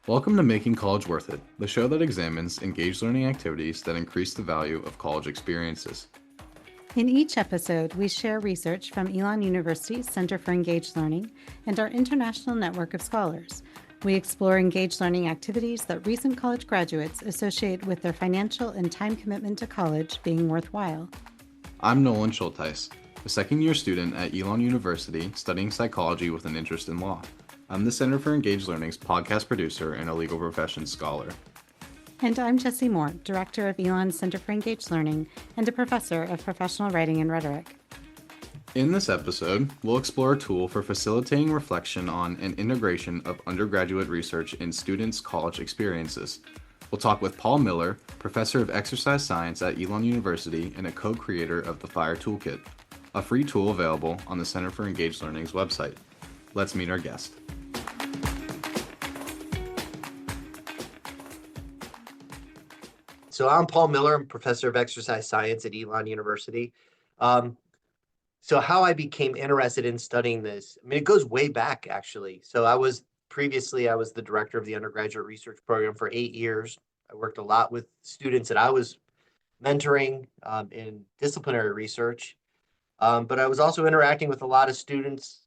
Welcome to Making College Worth It, the show that examines engaged learning activities that increase the value of college experiences. In each episode, we share research from Elon University's Center for Engaged Learning and our international network of scholars. We explore engaged learning activities that recent college graduates associate with their financial and time commitment to college being worthwhile. I'm Nolan Schultheis, a second-year student at Elon University studying psychology with an interest in law. I'm the Center for Engaged Learning's podcast producer and a legal professions scholar. And I'm Jessie Moore, Director of Elon's Center for Engaged Learning and a professor of professional writing and rhetoric. In this episode, we'll explore a tool for facilitating reflection on and integration of undergraduate research in students' college experiences. We'll talk with Paul Miller, Professor of Exercise Science at Elon University and a co-creator of the FIRE Toolkit, a free tool available on the Center for Engaged Learning's website. Let's meet our guest. So I'm Paul Miller. I'm professor of exercise science at Elon University. So how I became interested in studying this, I mean, it goes way back, actually. So I was the director of the undergraduate research program for 8 years. I worked a lot with students that I was mentoring in disciplinary research. But I was also interacting with a lot of students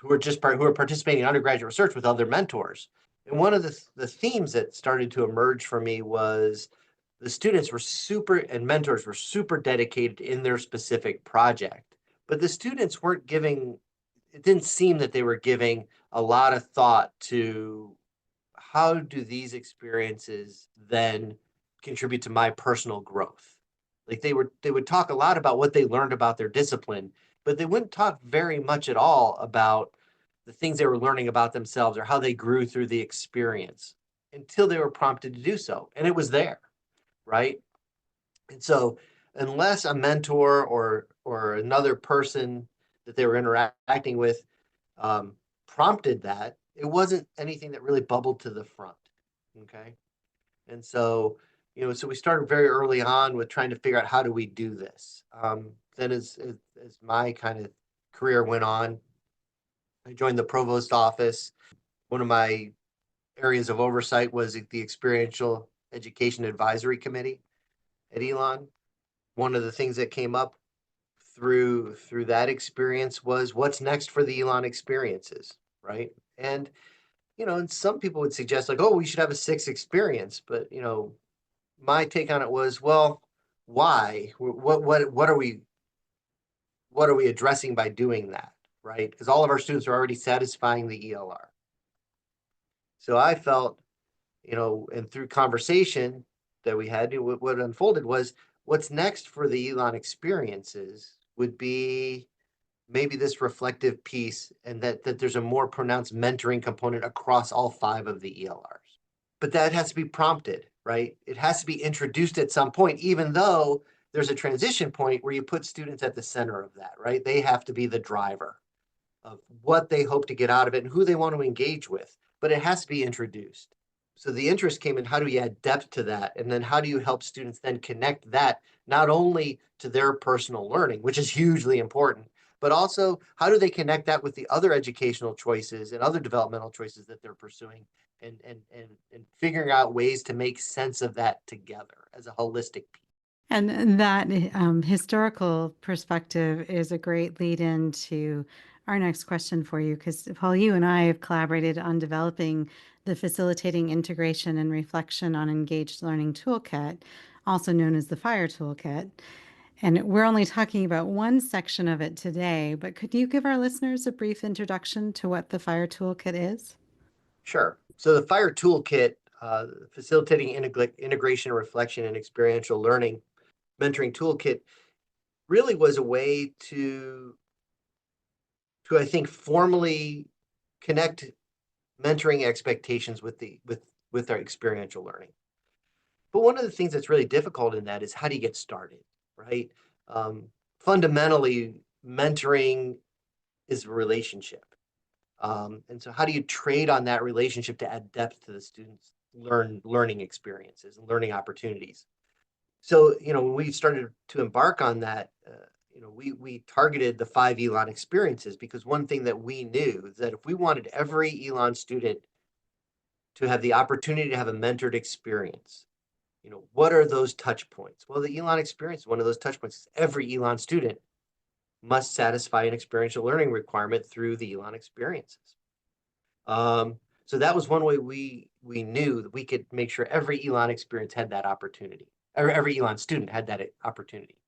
who were participating in undergraduate research with other mentors. And one of the themes that started to emerge for me was the students and mentors were super dedicated in their specific project, but the students it didn't seem that they were giving a lot of thought to how do these experiences then contribute to my personal growth. Like they would talk a lot about what they learned about their discipline, but they wouldn't talk very much at all about the things they were learning about themselves or how they grew through the experience until they were prompted to do so. And it was there. Right? And so unless a mentor or another person that they were interacting with prompted that, it wasn't anything that really bubbled to the front. Okay. And so, so we started very early on with trying to figure out how do we do this. Then as my kind of career went on, I joined the provost office. One of my areas of oversight was the experiential education advisory committee at Elon. One of the things that came up through that experience was what's next for the Elon experiences, right? And and some people would suggest like, oh, we should have a 6th experience, but my take on it was, well, why? What are we addressing by doing that, right? Because all of our students are already satisfying the ELR. So I felt and through conversation that we had, what unfolded was what's next for the Elon experiences would be maybe this reflective piece and that there's a more pronounced mentoring component across all 5 of the ELRs. But that has to be prompted, right? It has to be introduced at some point, even though there's a transition point where you put students at the center of that, right? They have to be the driver of what they hope to get out of it and who they want to engage with, but it has to be introduced. So the interest came in how do you add depth to that? And then how do you help students then connect that not only to their personal learning, which is hugely important, but also how do they connect that with the other educational choices and other developmental choices that they're pursuing and figuring out ways to make sense of that together as a holistic piece. And that historical perspective is a great lead into our next question for you, because Paul, you and I have collaborated on developing the Facilitating Integration and Reflection on Engaged Learning Toolkit, also known as the FIRE Toolkit. And we're only talking about one section of it today, but could you give our listeners a brief introduction to what the FIRE Toolkit is? Sure. So the FIRE Toolkit, Facilitating Integration, Reflection, and Experiential Learning mentoring toolkit, really was a way to I think formally connect mentoring expectations with our experiential learning. But one of the things that's really difficult in that is how do you get started, right? Fundamentally, mentoring is a relationship. And so how do you trade on that relationship to add depth to the students' learning experiences and learning opportunities? So, when we started to embark on that, we targeted the 5 Elon experiences because one thing that we knew is that if we wanted every Elon student to have the opportunity to have a mentored experience. What are those touch points? Well, the Elon experience, one of those touch points, every Elon student must satisfy an experiential learning requirement through the Elon experiences. So that was one way we knew that we could make sure every Elon experience had that opportunity, or every Elon student had that opportunity.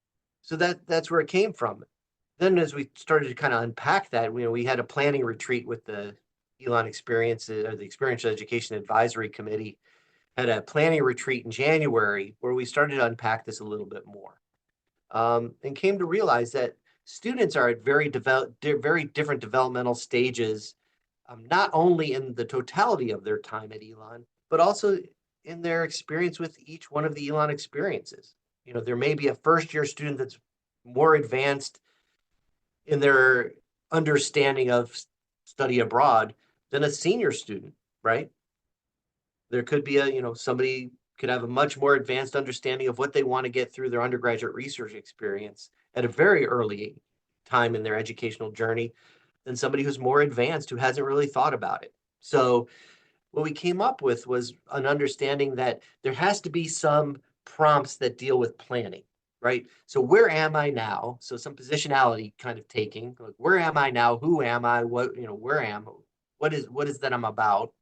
So that's where it came from. Then as we started to kind of unpack that, we had a planning retreat with the Elon experiences, or the Experiential Education Advisory Committee, had a planning retreat in January where we started to unpack this a little bit more, and came to realize that students are at very different developmental stages, not only in the totality of their time at Elon, but also in their experience with each one of the Elon experiences. There may be a first-year student that's more advanced in their understanding of study abroad than a senior student, right? There could be somebody could have a much more advanced understanding of what they want to get through their undergraduate research experience at a very early time in their educational journey than somebody who's more advanced, who hasn't really thought about it. So what we came up with was an understanding that there has to be some prompts that deal with planning, right? So where am I now? So some positionality kind of taking, like, where am I now? Who am I? Where am I? What is that I'm about?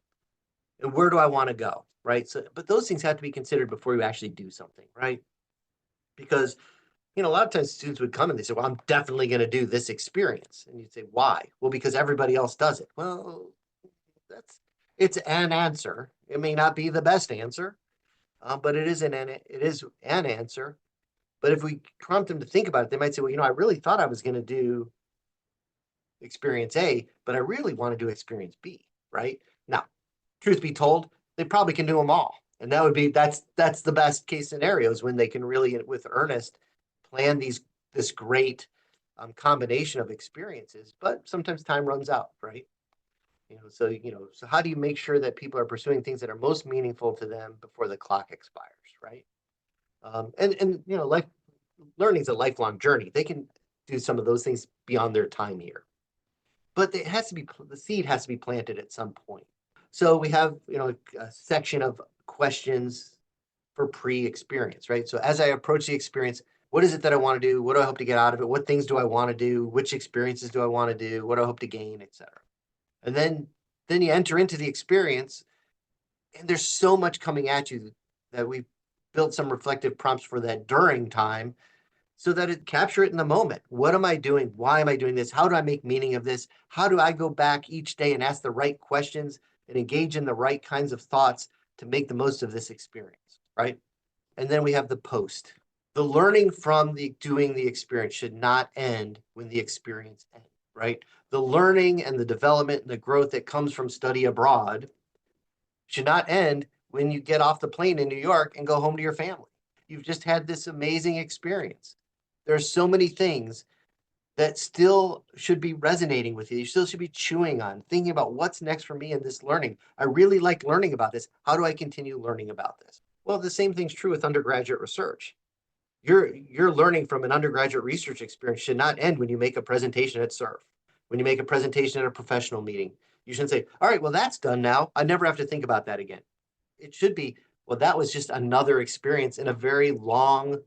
And where do I want to go, right? So, but those things have to be considered before you actually do something, right? Because, a lot of times students would come and they say, well, I'm definitely going to do this experience. And you'd say, why? Well, because everybody else does it. Well, it's an answer. It may not be the best answer, but it is an answer. But if we prompt them to think about it, they might say, well, I really thought I was going to do experience A, but I really want to do experience B, right? Now, truth be told, they probably can do them all. And that's the best case scenarios, when they can really, with earnest, plan this great combination of experiences. But sometimes time runs out, right? So how do you make sure that people are pursuing things that are most meaningful to them before the clock expires, right? And life learning is a lifelong journey. They can do some of those things beyond their time here, but the seed has to be planted at some point. So we have a section of questions for pre-experience, right? So as I approach the experience, what is it that I want to do? What do I hope to get out of it? What things do I want to do? Which experiences do I want to do? What do I hope to gain, etc. And then you enter into the experience, and there's so much coming at you that we've built some reflective prompts for that during time, so that it capture it in the moment. What am I doing? Why am I doing this? How do I make meaning of this? How do I go back each day and ask the right questions and engage in the right kinds of thoughts to make the most of this experience, right? And then we have the post. The learning from doing the experience should not end when the experience ends, right? The learning and the development and the growth that comes from study abroad should not end when you get off the plane in New York and go home to your family. You've just had this amazing experience. There are so many things that still should be resonating with you. You still should be chewing on, thinking about what's next for me in this learning. I really like learning about this. How do I continue learning about this? Well, the same thing's true with undergraduate research. Your learning from an undergraduate research experience should not end when you make a presentation at SURF, when you make a presentation at a professional meeting. You shouldn't say, all right, well, that's done now. I never have to think about that again. It should be, well, that was just another experience in a very long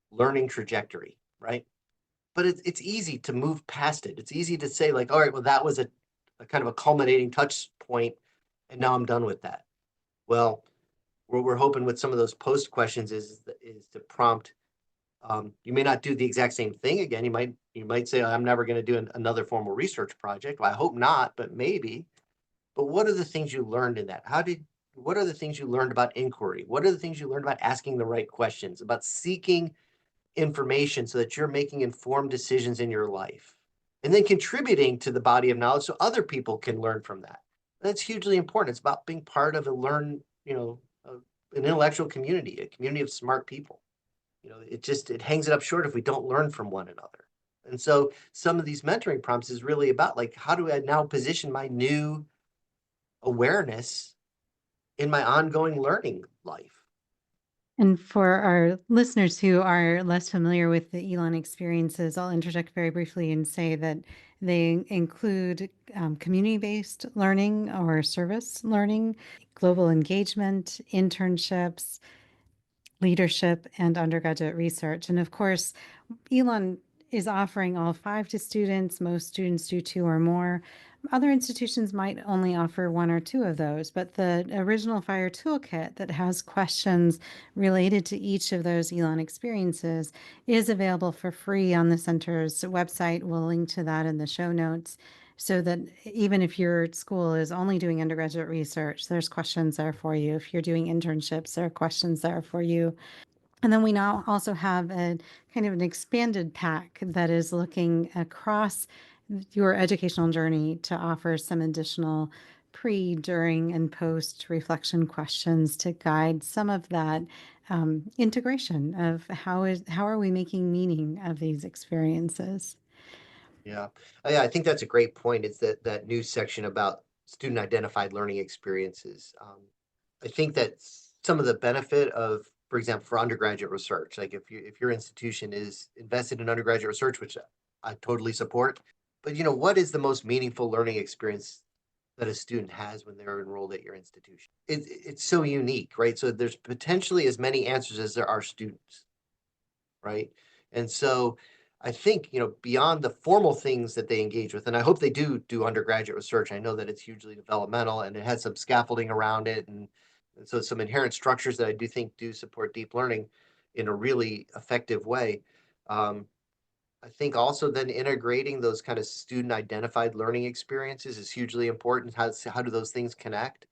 learning trajectory, right? But it's easy to move past it. It's easy to say, like, all right, well, that was a kind of a culminating touch point, and now I'm done with that. Well, what we're hoping with some of those post questions is to prompt. You may not do the exact same thing again. You might say, I'm never going to do another formal research project. Well, I hope not, but maybe. But what are the things you learned in that? What are the things you learned about inquiry? What are the things you learned about asking the right questions, about seeking information so that you're making informed decisions in your life, and then contributing to the body of knowledge so other people can learn from that? That's hugely important. It's about being part of an intellectual community, a community of smart people. It hangs it up short if we don't learn from one another. And so some of these mentoring prompts is really about, like, how do I now position my new awareness in my ongoing learning life? And for our listeners who are less familiar with the Elon experiences, I'll interject very briefly and say that they include community-based learning or service learning, global engagement, internships, leadership, and undergraduate research. And of course, Elon is offering all five to students. Most students do two or more. Other institutions might only offer one or two of those, but the original Fire Toolkit that has questions related to each of those Elon experiences is available for free on the center's website. We'll link to that in the show notes so that even if your school is only doing undergraduate research, there's questions there for you. If you're doing internships, there are questions there for you. And then we now also have a kind of an expanded pack that is looking across your educational journey to offer some additional pre, during, and post reflection questions to guide some of that integration of how are we making meaning of these experiences. Yeah. Yeah, I think that's a great point. It's that new section about student identified learning experiences. I think that some of the benefit of, for example, for undergraduate research, like if your institution is invested in undergraduate research, which I totally support, but what is the most meaningful learning experience that a student has when they're enrolled at your institution? It's so unique, right? So there's potentially as many answers as there are students, right? And so I think, beyond the formal things that they engage with, and I hope they do undergraduate research. I know that it's hugely developmental and it has some scaffolding around it. And so some inherent structures that I do think do support deep learning in a really effective way. Um, I think also then integrating those kind of student identified learning experiences is hugely important. How do those things connect?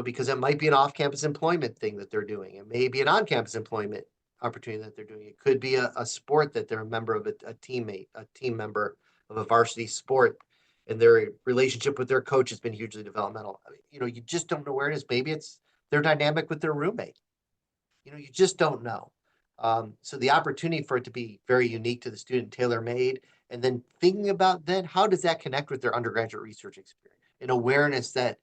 Because it might be an off-campus employment thing that they're doing. It may be an on-campus employment opportunity that they're doing. It could be a sport that they're a member of, a teammate, a team member of a varsity sport, and their relationship with their coach has been hugely developmental. I mean, you just don't know where it is. Maybe it's their dynamic with their roommate. You just don't know. So the opportunity for it to be very unique to the student, tailor-made, and then thinking about then how does that connect with their undergraduate research experience? An awareness that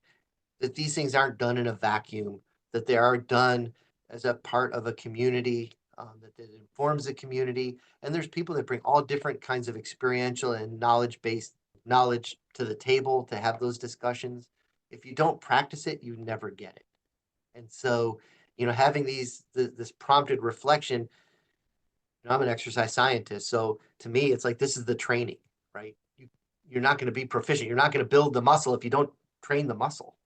these things aren't done in a vacuum, that they are done as a part of a community, that it informs the community. And there's people that bring all different kinds of experiential and knowledge-based knowledge to the table to have those discussions. If you don't practice it, you never get it. And so, having this prompted reflection, I'm an exercise scientist. So to me, it's like, this is the training, right? You're not going to be proficient. You're not going to build the muscle if you don't train the muscle.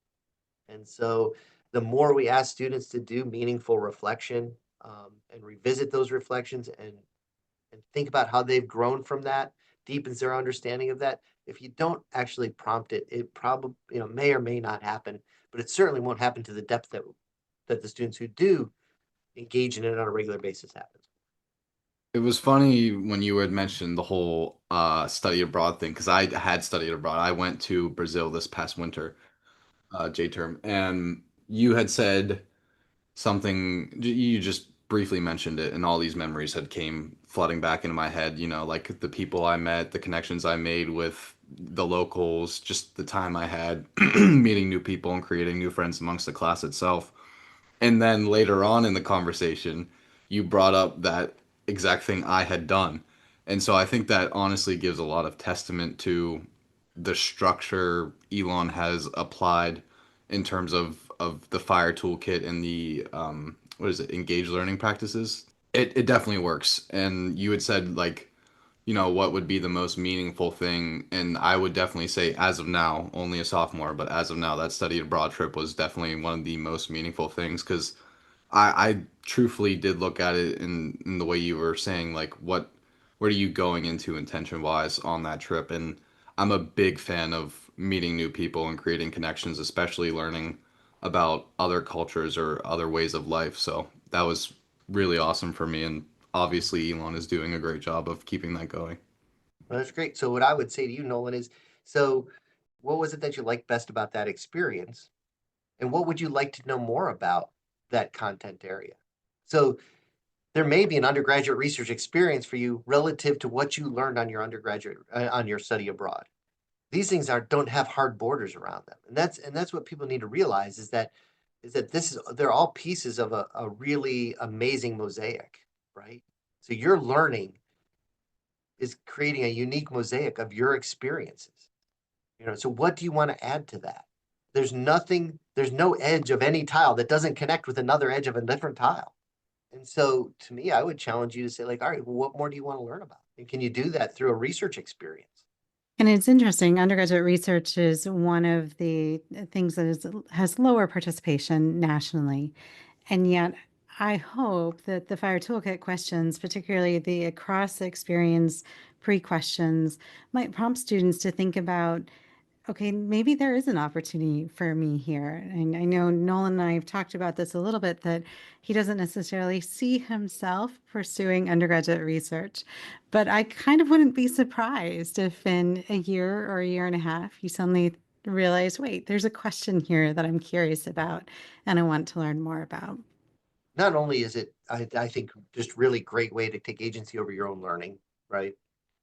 And so the more we ask students to do meaningful reflection, and revisit those reflections and think about how they've grown from that, deepens their understanding of that. If you don't actually prompt it, it probably, may or may not happen, but it certainly won't happen to the depth that the students who do engage in it on a regular basis happens. It was funny when you had mentioned the whole study abroad thing because I had studied abroad. I went to Brazil this past winter, J term, and you had said something. You just briefly mentioned it, and all these memories had came flooding back into my head. Like the people I met, the connections I made with the locals, just the time I had meeting new people and creating new friends amongst the class itself. And then later on in the conversation, you brought up that exact thing I had done. And so I think that honestly gives a lot of testament to the structure Elon has applied in terms of the fire toolkit and the what is it, engaged learning practices. It definitely works. And you had said like, what would be the most meaningful thing? And I would definitely say, as of now, only a sophomore, but as of now, that study abroad trip was definitely one of the most meaningful things because I truthfully did look at it in the way you were saying, like what are you going into intention wise on that trip? And I'm a big fan of meeting new people and creating connections, especially learning about other cultures or other ways of life. So that was really awesome for me. And obviously, Elon is doing a great job of keeping that going. Well, that's great. So what I would say to you, Nolan, is so what was it that you liked best about that experience? And what would you like to know more about that content area? So there may be an undergraduate research experience for you relative to what you learned on your undergraduate on your study abroad. These things don't have hard borders around them, and that's what people need to realize is that is that they're all pieces of a really amazing mosaic, right? So your learning is creating a unique mosaic of your experiences. So what do you want to add to that? There's no edge of any tile that doesn't connect with another edge of a different tile. And so to me, I would challenge you to say, like, all right, well, what more do you want to learn about? And can you do that through a research experience? And it's interesting, undergraduate research is one of the things that has lower participation nationally. And yet, I hope that the Fire Toolkit questions, particularly the across experience pre-questions, might prompt students to think about, okay, maybe there is an opportunity for me here. And I know Nolan and I have talked about this a little bit, that he doesn't necessarily see himself pursuing undergraduate research. But I kind of wouldn't be surprised if in a year or a year and a half, you suddenly realize, wait, there's a question here that I'm curious about and I want to learn more about. Not only is it, I think, just really great way to take agency over your own learning, right?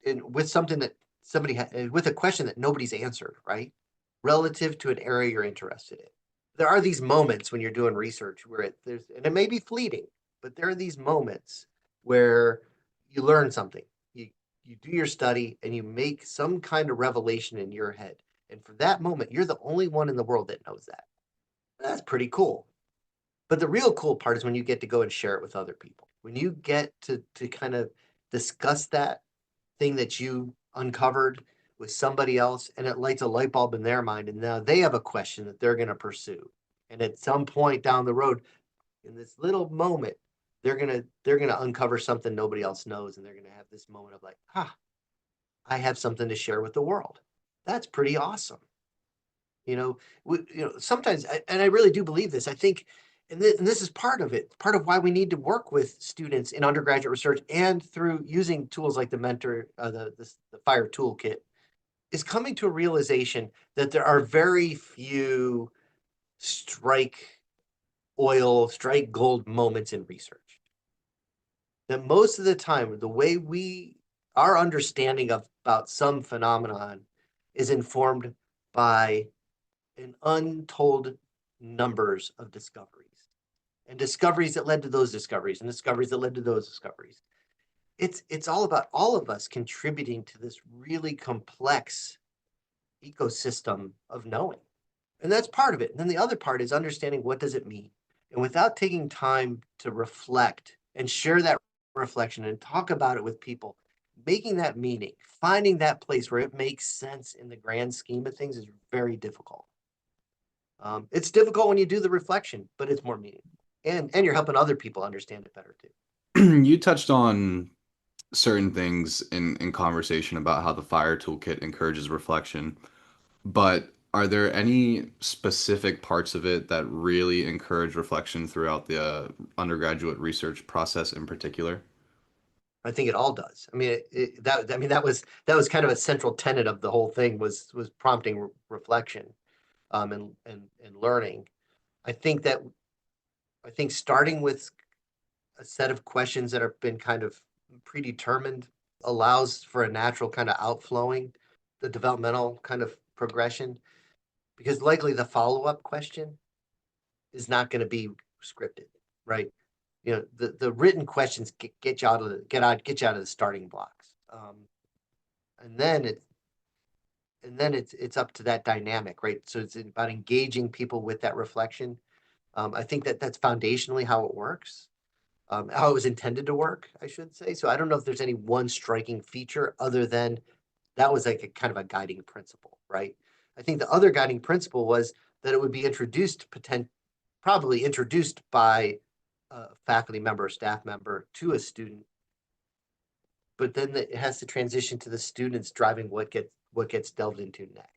And with something that with a question that nobody's answered, right? Relative to an area you're interested in. There are these moments when you're doing research where and it may be fleeting, but there are these moments where you learn something. You do your study and you make some kind of revelation in your head. And for that moment, you're the only one in the world that knows that. That's pretty cool. But the real cool part is when you get to go and share it with other people. When you get to kind of discuss that thing that you uncovered with somebody else and it lights a light bulb in their mind, and now they have a question that they're going to pursue. And at some point down the road, in this little moment, they're gonna uncover something nobody else knows, and they're gonna have this moment of like, I have something to share with the world. That's pretty awesome. Sometimes, and I really do believe this. I think, and this is part of it, part of why we need to work with students in undergraduate research and through using tools like the mentor, the Fire Toolkit, is coming to a realization that there are very few strike strike gold moments in research. That most of the time, the way our understanding about some phenomenon is informed by an untold numbers of discoveries and discoveries that led to those discoveries and discoveries that led to those discoveries. It's all about all of us contributing to this really complex ecosystem of knowing. And that's part of it. And then the other part is understanding, what does it mean? And without taking time to reflect and share that reflection and talk about it with people, making that meaning, finding that place where it makes sense in the grand scheme of things is very difficult. It's difficult when you do the reflection, but it's more meaningful. And you're helping other people understand it better too. You touched on certain things in conversation about how the Fire Toolkit encourages reflection, but are there any specific parts of it that really encourage reflection throughout the undergraduate research process in particular? I think it all does. I mean, that was kind of a central tenet of the whole thing, was prompting reflection, and learning. I think that starting with a set of questions that have been kind of predetermined allows for a natural kind of outflowing, the developmental kind of progression, because likely the follow-up question is not going to be scripted, right? The written questions get you out of the starting blocks, and then it's up to that dynamic, right? So it's about engaging people with that reflection. I think that's foundationally how it works, how it was intended to work, I should say. So I don't know if there's any one striking feature other than that was like a kind of a guiding principle, right? I think the other guiding principle was that it would be probably introduced by a faculty member or staff member to a student, but then it has to transition to the students driving what gets delved into next.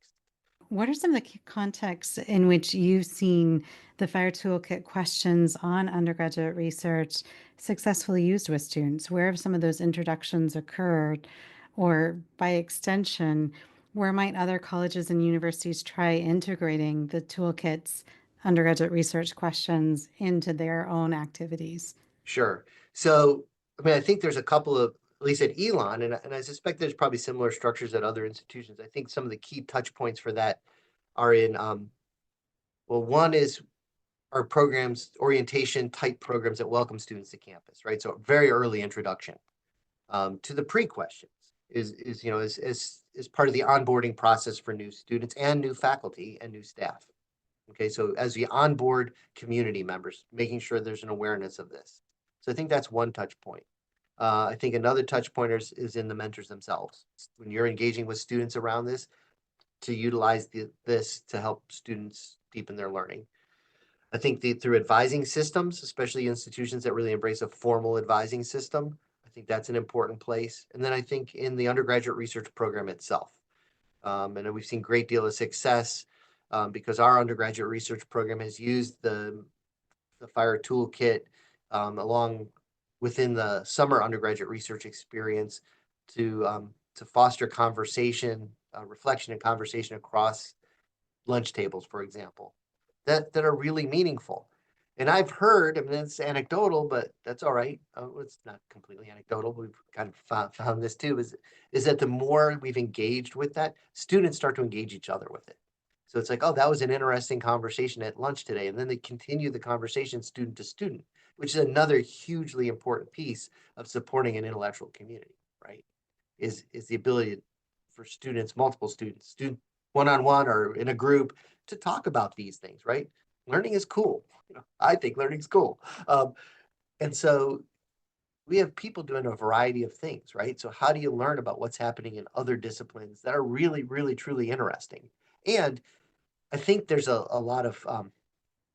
What are some of the contexts in which you've seen the Fire Toolkit questions on undergraduate research successfully used with students? Where have some of those introductions occurred? Or by extension, where might other colleges and universities try integrating the toolkit's undergraduate research questions into their own activities? Sure. So, I mean, I think there's a couple of, at least at Elon, and I suspect there's probably similar structures at other institutions. I think some of the key touch points for that are in, well, one is are programs, orientation type programs that welcome students to campus, right? So very early introduction to the pre-questions is part of the onboarding process for new students and new faculty and new staff. Okay, so as we onboard community members, making sure there's an awareness of this. So I think that's one touch point. I think another touch point is in the mentors themselves. When you're engaging with students around this, to utilize this to help students deepen their learning. I think through advising systems, especially institutions that really embrace a formal advising system, I think that's an important place. And then I think in the undergraduate research program itself. And we've seen a great deal of success because our undergraduate research program has used the FIRE toolkit along within the summer undergraduate research experience to foster conversation, reflection and conversation across lunch tables, for example, that are really meaningful. And I've heard, I mean, it's anecdotal, but that's all right. It's not completely anecdotal. We've kind of found this too, is that the more we've engaged with that, students start to engage each other with it. So it's like, oh, that was an interesting conversation at lunch today. And then they continue the conversation student to student, which is another hugely important piece of supporting an intellectual community, right? Is the ability for students, multiple students, one-on-one or in a group to talk about these things, right? Learning is cool. I think learning is cool. And so we have people doing a variety of things, right? So how do you learn about what's happening in other disciplines that are really, really, truly interesting? And I think there's a lot of,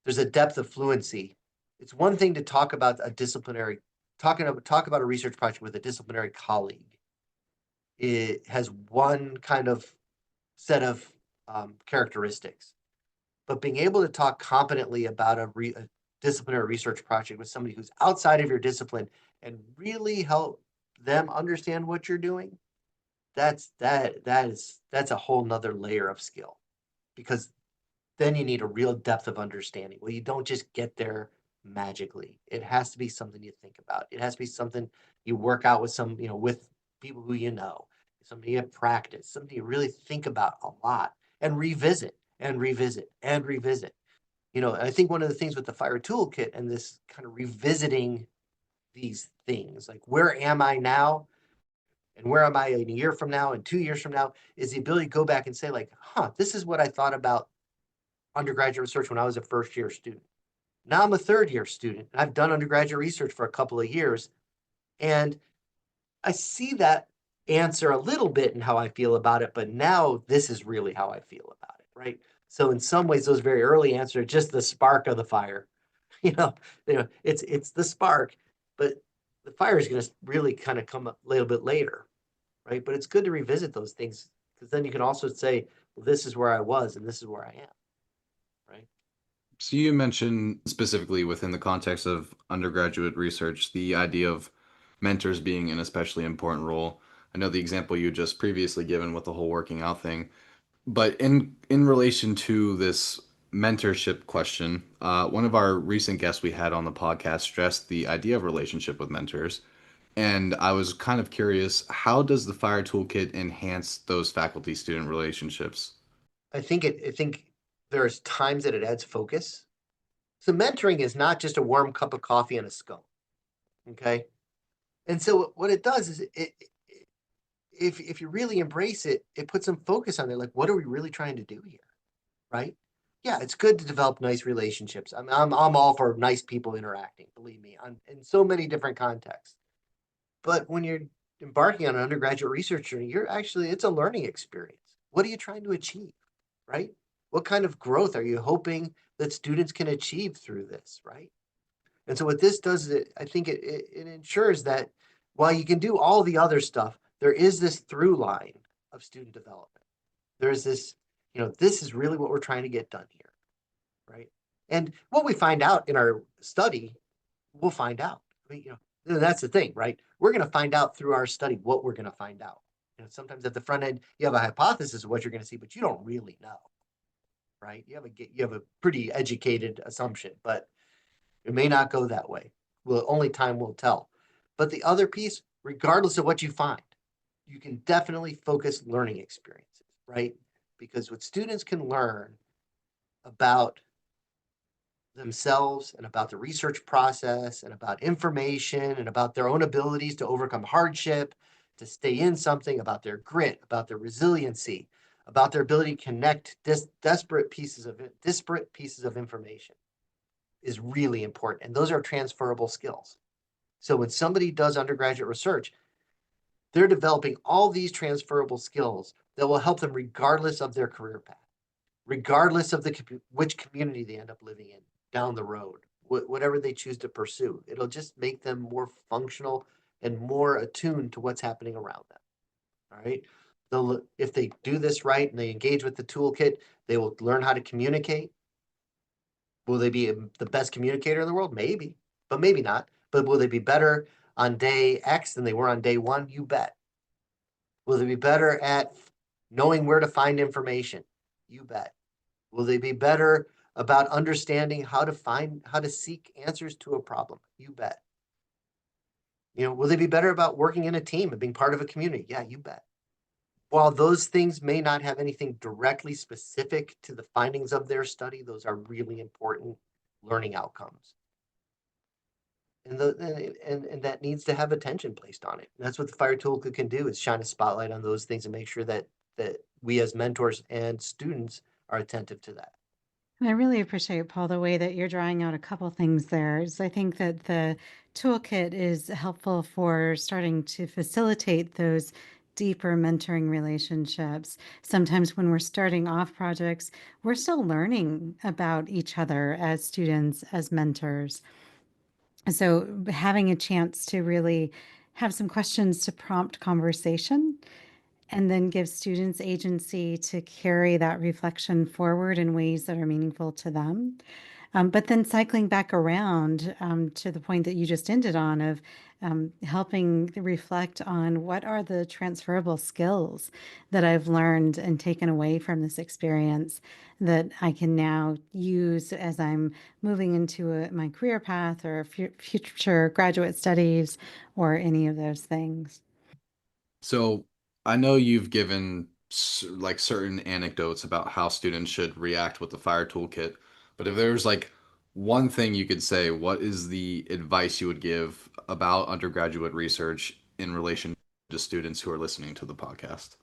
there's a depth of fluency. It's one thing to talk about a disciplinary, talk about a research project with a disciplinary colleague. It has one kind of set of characteristics. But being able to talk competently about a disciplinary research project with somebody who's outside of your discipline and really help them understand what you're doing, that's a whole nother layer of skill, because then you need a real depth of understanding. Well, you don't just get there magically. It has to be something you think about. It has to be something you work out with with people who you know, something you have practice, something you really think about a lot and revisit and revisit and revisit. I think one of the things with the FIRE toolkit and this kind of revisiting these things, like where am I now and where am I in a year from now and 2 years from now, is the ability to go back and say like, this is what I thought about undergraduate research when I was a first-year student. Now I'm a third-year student. I've done undergraduate research for a couple of years, and I see that answer a little bit in how I feel about it, but now this is really how I feel about it, right? So in some ways, those very early answers are just the spark of the fire. It's the spark, but the fire is going to really kind of come a little bit later, right? But it's good to revisit those things, because then you can also say, well, this is where I was and this is where I am. Right. So you mentioned specifically within the context of undergraduate research, the idea of mentors being an especially important role. I know the example you just previously given with the whole working out thing, but in relation to this mentorship question, one of our recent guests we had on the podcast stressed the idea of relationship with mentors. And I was kind of curious, how does the FIRE toolkit enhance those faculty-student relationships? I think there's times that it adds focus. So mentoring is not just a warm cup of coffee and a scone. Okay. And so what it does is if you really embrace it, it puts some focus on it. Like, what are we really trying to do here? Right. Yeah, it's good to develop nice relationships. I'm all for nice people interacting, believe me, in so many different contexts. But when you're embarking on an undergraduate research journey, it's a learning experience. What are you trying to achieve? Right? What kind of growth are you hoping that students can achieve through this? Right? And so what this does is I think it ensures that while you can do all the other stuff, there is this through line of student development. There's this, this is really what we're trying to get done here. Right? And what we find out in our study, we'll find out. I mean, that's the thing, right? We're going to find out through our study what we're going to find out. Sometimes at the front end, you have a hypothesis of what you're going to see, but you don't really know, right? You have a pretty educated assumption, but it may not go that way. Well, only time will tell. But the other piece, regardless of what you find, you can definitely focus learning experiences, right? Because what students can learn about themselves and about the research process and about information and about their own abilities to overcome hardship, to stay in something, about their grit, about their resiliency, about their ability to connect disparate pieces of information is really important. And those are transferable skills. So when somebody does undergraduate research, they're developing all these transferable skills that will help them regardless of their career path, regardless of which community they end up living in down the road, whatever they choose to pursue. It'll just make them more functional and more attuned to what's happening around them. All right. If they do this right and they engage with the toolkit, they will learn how to communicate. Will they be the best communicator in the world? Maybe, but maybe not. But will they be better on day X than they were on day one? You bet. Will they be better at knowing where to find information? You bet. Will they be better about understanding how to seek answers to a problem? You bet. Will they be better about working in a team and being part of a community? Yeah, you bet. While those things may not have anything directly specific to the findings of their study, those are really important learning outcomes. And that needs to have attention placed on it. And that's what the Fire Toolkit can do, is shine a spotlight on those things and make sure that we as mentors and students are attentive to that. And I really appreciate, Paul, the way that you're drawing out a couple things there. I think that the toolkit is helpful for starting to facilitate those deeper mentoring relationships. Sometimes when we're starting off projects, we're still learning about each other as students, as mentors. So having a chance to really have some questions to prompt conversation and then give students agency to carry that reflection forward in ways that are meaningful to them. But then cycling back around to the point that you just ended on of helping reflect on what are the transferable skills that I've learned and taken away from this experience that I can now use as I'm moving into my career path or future graduate studies or any of those things. So I know you've given like certain anecdotes about how students should react with the fire toolkit, but if there's like one thing you could say, what is the advice you would give about undergraduate research in relation to students who are listening to the podcast?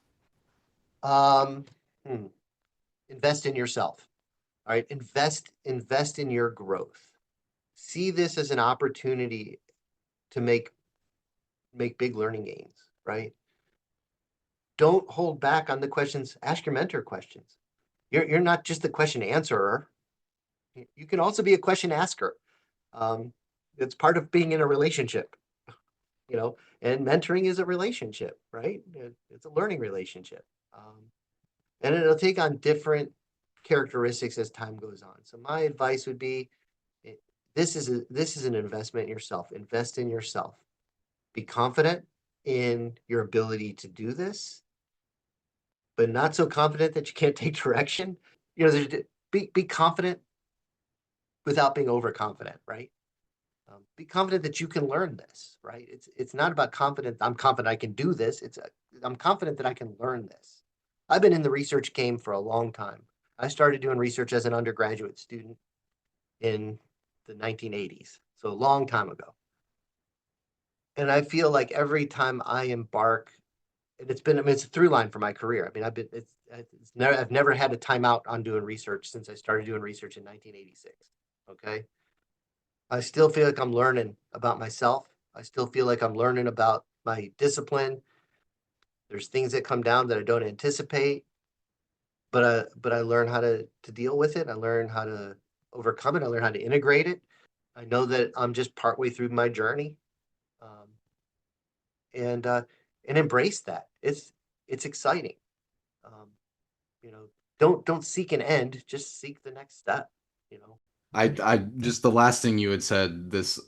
Um, hmm. Invest in yourself. All right. Invest in your growth. See this as an opportunity to make big learning gains, right? Don't hold back on the questions. Ask your mentor questions. You're not just the question answerer. You can also be a question asker. It's part of being in a relationship, and mentoring is a relationship, right? It's a learning relationship. And it'll take on different characteristics as time goes on. So my advice would be, this is an investment in yourself. Invest in yourself. Be confident in your ability to do this, but not so confident that you can't take direction. Be confident without being overconfident, right? Be confident that you can learn this, right? It's not about confidence. I'm confident I can do this. I'm confident that I can learn this. I've been in the research game for a long time. I started doing research as an undergraduate student in the 1980s, so a long time ago. And I feel like every time I embark, and it's a through line for my career. I mean, I've never had a timeout on doing research since I started doing research in 1986. Okay. I still feel like I'm learning about myself. I still feel like I'm learning about my discipline. There's things that come down that I don't anticipate, but I learn how to deal with it. I learn how to overcome it. I learn how to integrate it. I know that I'm just partway through my journey, um, and embrace that. It's exciting. Um, don't seek an end. Just seek the next step. You know. I just the last thing you had said, this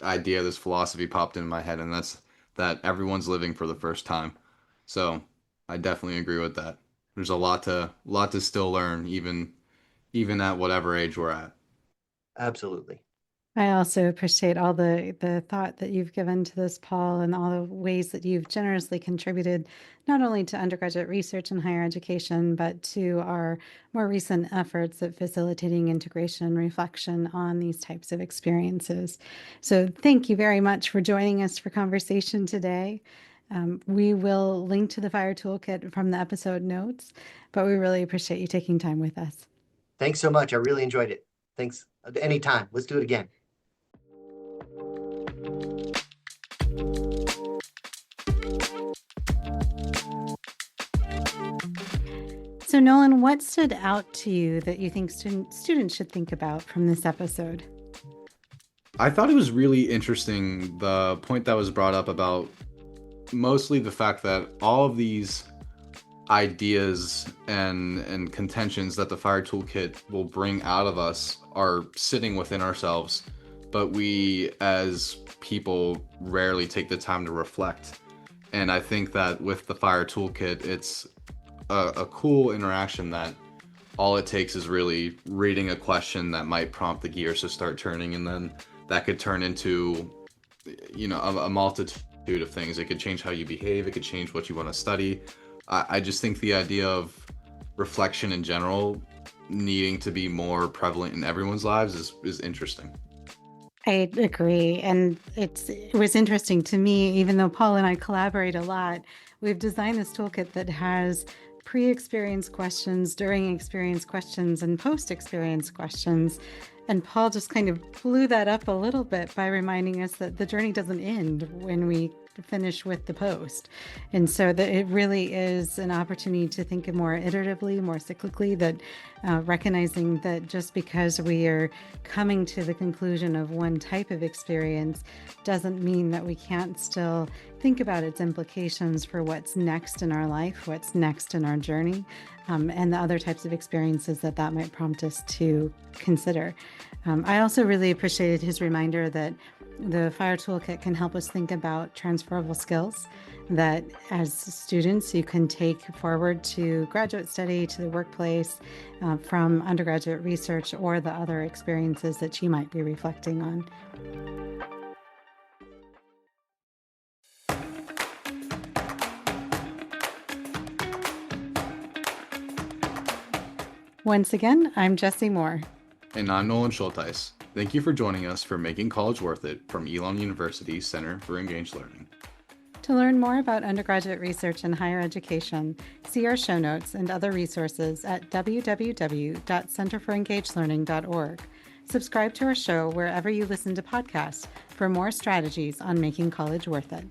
idea, this philosophy popped in my head, and that's that everyone's living for the first time. So I definitely agree with that. There's a lot to still learn, even at whatever age we're at. Absolutely. I also appreciate all the thought that you've given to this, Paul, and all the ways that you've generously contributed not only to undergraduate research in higher education, but to our more recent efforts at facilitating integration and reflection on these types of experiences. So thank you very much for joining us for conversation today. We will link to the FIRE toolkit from the episode notes, but we really appreciate you taking time with us. Thanks so much. I really enjoyed it. Thanks. Anytime. Let's do it again. So, Nolan, what stood out to you that you think students should think about from this episode? I thought it was really interesting, the point that was brought up about mostly the fact that all of these ideas and contentions that the FIRE toolkit will bring out of us are sitting within ourselves, but we as people rarely take the time to reflect. And I think that with the FIRE toolkit, it's a cool interaction that all it takes is really reading a question that might prompt the gears to start turning, and then that could turn into, a multitude of things. It could change how you behave. It could change what you want to study. I just think the idea of reflection in general needing to be more prevalent in everyone's lives is interesting. I agree. And it was interesting to me, even though Paul and I collaborate a lot, we've designed this toolkit that has pre-experience questions, during experience questions, and post-experience questions. And Paul just kind of blew that up a little bit by reminding us that the journey doesn't end when we finish with the post. And so that it really is an opportunity to think more iteratively, more cyclically, that recognizing that just because we are coming to the conclusion of one type of experience doesn't mean that we can't still think about its implications for what's next in our life, what's next in our journey, and the other types of experiences that might prompt us to consider. I also really appreciated his reminder that the FIRE toolkit can help us think about transferable skills that as students you can take forward to graduate study, to the workplace, from undergraduate research, or the other experiences that you might be reflecting on. Once again, I'm Jessie Moore. And I'm Nolan Schultheis. Thank you for joining us for Making College Worth It from Elon University's Center for Engaged Learning. To learn more about undergraduate research in higher education, see our show notes and other resources at www.centerforengagedlearning.org. Subscribe to our show wherever you listen to podcasts for more strategies on making college worth it.